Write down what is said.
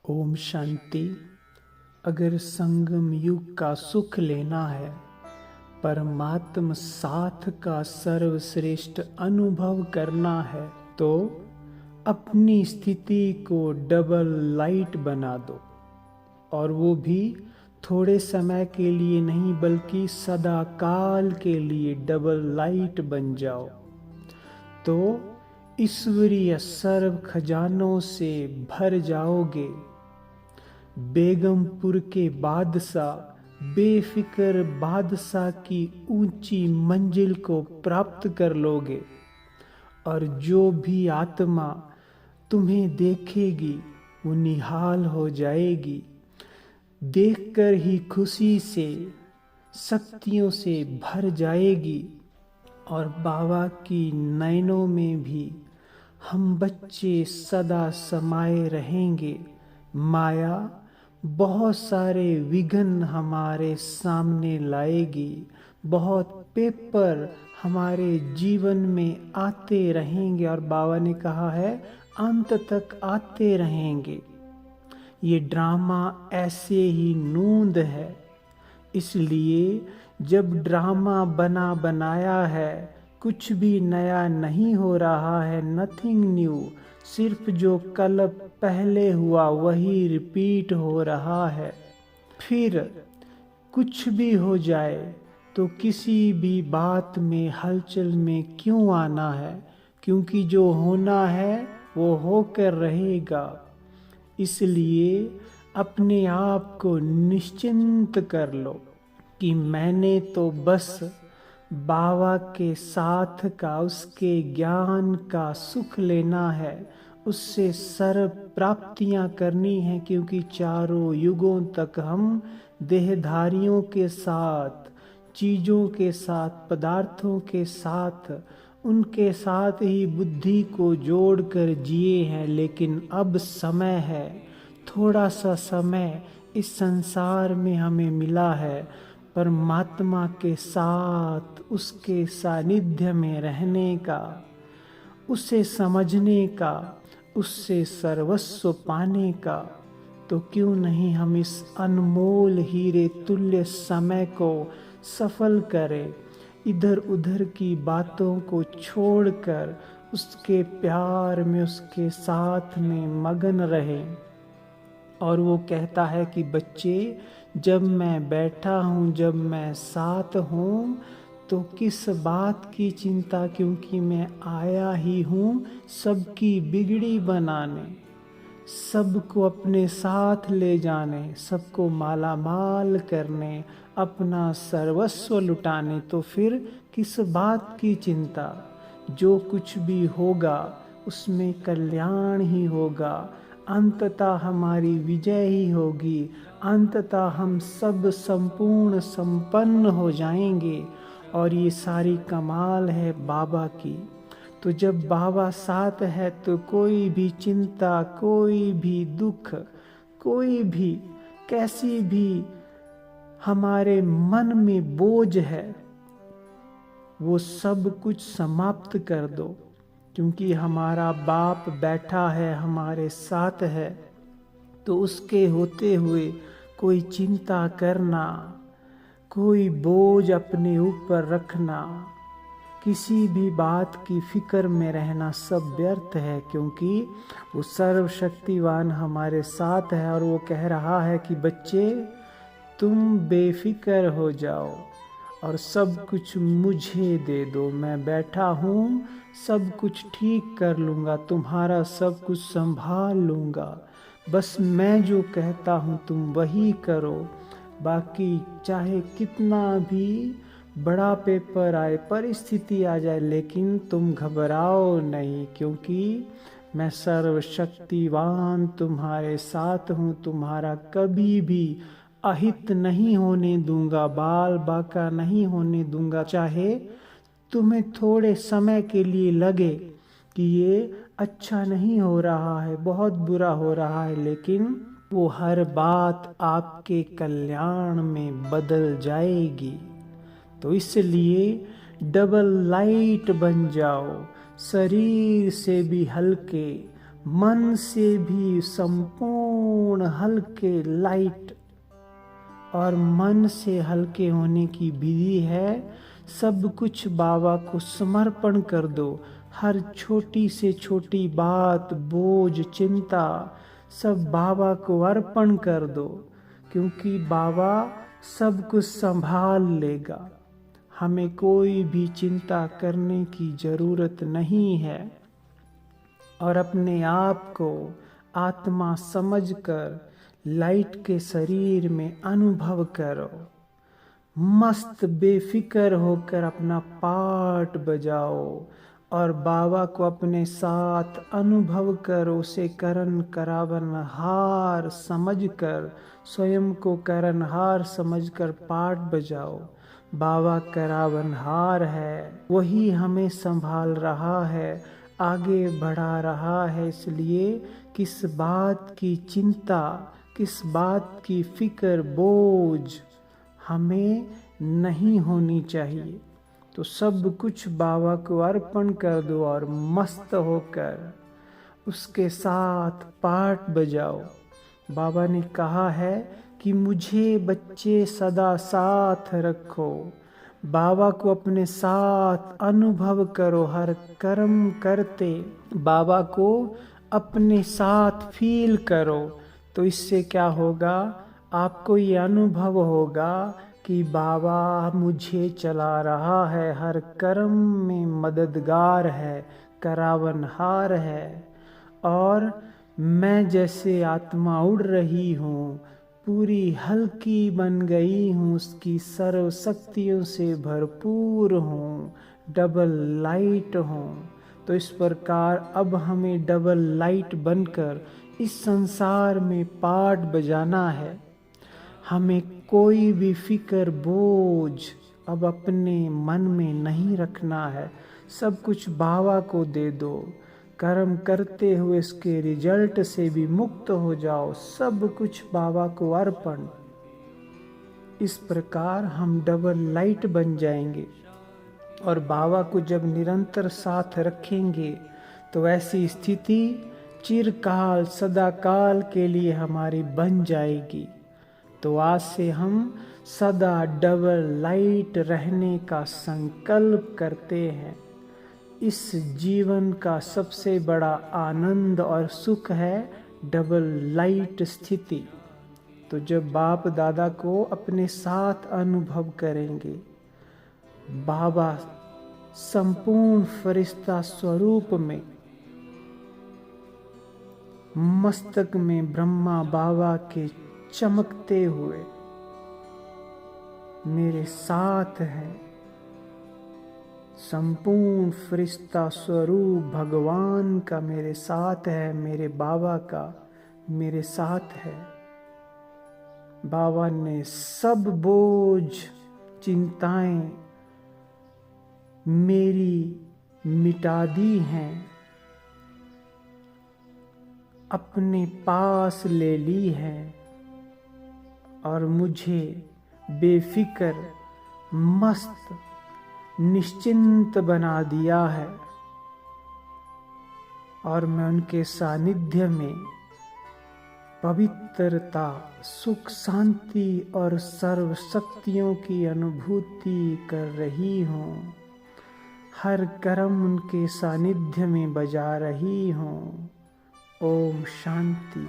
ओम शांति। अगर संगम युग का सुख लेना है, परमात्म साथ का सर्वश्रेष्ठ अनुभव करना है, तो अपनी स्थिति को डबल लाइट बना दो। और वो भी थोड़े समय के लिए नहीं, बल्कि सदा काल के लिए डबल लाइट बन जाओ। तो ईश्वरीय सर्व खजानों से भर जाओगे। बेगमपुर के बादशाह बेफिक्र बादशाह की ऊंची मंजिल को प्राप्त कर लोगे। और जो भी आत्मा तुम्हें देखेगी वो निहाल हो जाएगी। देखकर ही खुशी से शक्तियों से भर जाएगी। और बाबा की नयनों में भी हम बच्चे सदा समाये रहेंगे। माया बहुत सारे विघ्न हमारे सामने लाएगी, बहुत पेपर हमारे जीवन में आते रहेंगे। और बाबा ने कहा है अंत तक आते रहेंगे। ये ड्रामा ऐसे ही नूंद है। इसलिए जब ड्रामा बना बनाया है, कुछ भी नया नहीं हो रहा है, नथिंग न्यू, सिर्फ जो कल पहले हुआ वही रिपीट हो रहा है। फिर कुछ भी हो जाए तो किसी भी बात में हलचल में क्यों आना है, क्योंकि जो होना है वो होकर रहेगा। इसलिए अपने आप को निश्चिंत कर लो कि मैंने तो बस बाबा के साथ का, उसके ज्ञान का सुख लेना है, उससे सर्व प्राप्तियां करनी है। क्योंकि चारों युगों तक हम देहधारियों के साथ, चीज़ों के साथ, पदार्थों के साथ, उनके साथ ही बुद्धि को जोड़कर जिए हैं। लेकिन अब समय है, थोड़ा सा समय इस संसार में हमें मिला है परमात्मा के साथ, उसके सानिध्य में रहने का, उसे समझने का, उससे सर्वस्व पाने का। तो क्यों नहीं हम इस अनमोल हीरे तुल्य समय को सफल करें। इधर उधर की बातों को छोड़कर उसके प्यार में, उसके साथ में मगन रहें। और वो कहता है कि बच्चे, जब मैं बैठा हूँ, जब मैं साथ हूँ, तो किस बात की चिंता, क्योंकि मैं आया ही हूँ सबकी बिगड़ी बनाने, सबको अपने साथ ले जाने, सबको माला माल करने, अपना सर्वस्व लुटाने। तो फिर किस बात की चिंता। जो कुछ भी होगा उसमें कल्याण ही होगा। अंततः हमारी विजय ही होगी। अंततः हम सब संपूर्ण संपन्न हो जाएंगे। और ये सारी कमाल है बाबा की। तो जब बाबा साथ है तो कोई भी चिंता, कोई भी दुख, कोई भी कैसी भी हमारे मन में बोझ है, वो सब कुछ समाप्त कर दो। क्योंकि हमारा बाप बैठा है, हमारे साथ है। तो उसके होते हुए कोई चिंता करना, कोई बोझ अपने ऊपर रखना, किसी भी बात की फिक्र में रहना सब व्यर्थ है। क्योंकि वो सर्वशक्तिवान हमारे साथ है। और वो कह रहा है कि बच्चे, तुम बेफिक्र हो जाओ और सब कुछ मुझे दे दो। मैं बैठा हूँ, सब कुछ ठीक कर लूँगा, तुम्हारा सब कुछ संभाल लूँगा। बस मैं जो कहता हूँ तुम वही करो। बाकी चाहे कितना भी बड़ा पेपर आए, परिस्थिति आ जाए, लेकिन तुम घबराओ नहीं। क्योंकि मैं सर्वशक्तिवान तुम्हारे साथ हूँ। तुम्हारा कभी भी अहित नहीं होने दूंगा, बाल बाका नहीं होने दूंगा। चाहे तुम्हें थोड़े समय के लिए लगे कि ये अच्छा नहीं हो रहा है, बहुत बुरा हो रहा है, लेकिन वो हर बात आपके कल्याण में बदल जाएगी। तो इसलिए डबल लाइट बन जाओ, शरीर से भी हल्के, मन से भी संपूर्ण संपूर्ण हल्के लाइट और मन से हल्के होने की विधि है। सब कुछ बाबा को समर्पण कर दो। हर छोटी से छोटी बात, बोझ, चिंता सब बाबा को अर्पण कर दो, क्योंकि बाबा सब कुछ संभाल लेगा। हमें कोई भी चिंता करने की जरूरत नहीं है। और अपने आप को आत्मा समझकर लाइट के शरीर में अनुभव करो। मस्त बेफिक्र होकर अपना पाठ बजाओ और बाबा को अपने साथ अनुभव करो। उसे करण करावनहार समझकर, स्वयं को करणहार समझकर पाठ बजाओ। बाबा करावनहार है, वही हमें संभाल रहा है, आगे बढ़ा रहा है। इसलिए किस बात की चिंता, किस बात की फिक्र, बोझ हमें नहीं होनी चाहिए। तो सब कुछ बाबा को अर्पण कर दो और मस्त होकर उसके साथ पाठ बजाओ। बाबा ने कहा है कि मुझे बच्चे सदा साथ रखो। बाबा को अपने साथ अनुभव करो। हर कर्म करते बाबा को अपने साथ फील करो। तो इससे क्या होगा, आपको ये अनुभव होगा कि बाबा मुझे चला रहा है, हर कर्म में मददगार है, करावनहार है। और मैं जैसे आत्मा उड़ रही हूँ, पूरी हल्की बन गई हूँ, उसकी सर्व शक्तियों से भरपूर हूँ, डबल लाइट हूँ। तो इस प्रकार अब हमें डबल लाइट बनकर इस संसार में पाठ बजाना है। हमें कोई भी फिक्र, बोझ अब अपने मन में नहीं रखना है। सब कुछ बाबा को दे दो। कर्म करते हुए इसके रिजल्ट से भी मुक्त हो जाओ। सब कुछ बाबा को अर्पण। इस प्रकार हम डबल लाइट बन जाएंगे और बाबा को जब निरंतर साथ रखेंगे तो ऐसी स्थिति चिरकाल, सदाकाल के लिए हमारी बन जाएगी। तो आज से हम सदा डबल लाइट रहने का संकल्प करते हैं। इस जीवन का सबसे बड़ा आनंद और सुख है डबल लाइट स्थिति। तो जब बाप दादा को अपने साथ अनुभव करेंगे, बाबा संपूर्ण फरिश्ता स्वरूप में, मस्तक में ब्रह्मा बाबा के चमकते हुए मेरे साथ है। संपूर्ण फरिश्ता स्वरूप भगवान का मेरे साथ है, मेरे बाबा का मेरे साथ है। बाबा ने सब बोझ, चिंताएं मेरी मिटा दी हैं, अपने पास ले ली है और मुझे बेफिक्र, मस्त, निश्चिंत बना दिया है। और मैं उनके सानिध्य में पवित्रता, सुख, शांति और सर्व शक्तियों की अनुभूति कर रही हूँ। हर कर्म उनके सानिध्य में बजा रही हूँ। ओम शांति।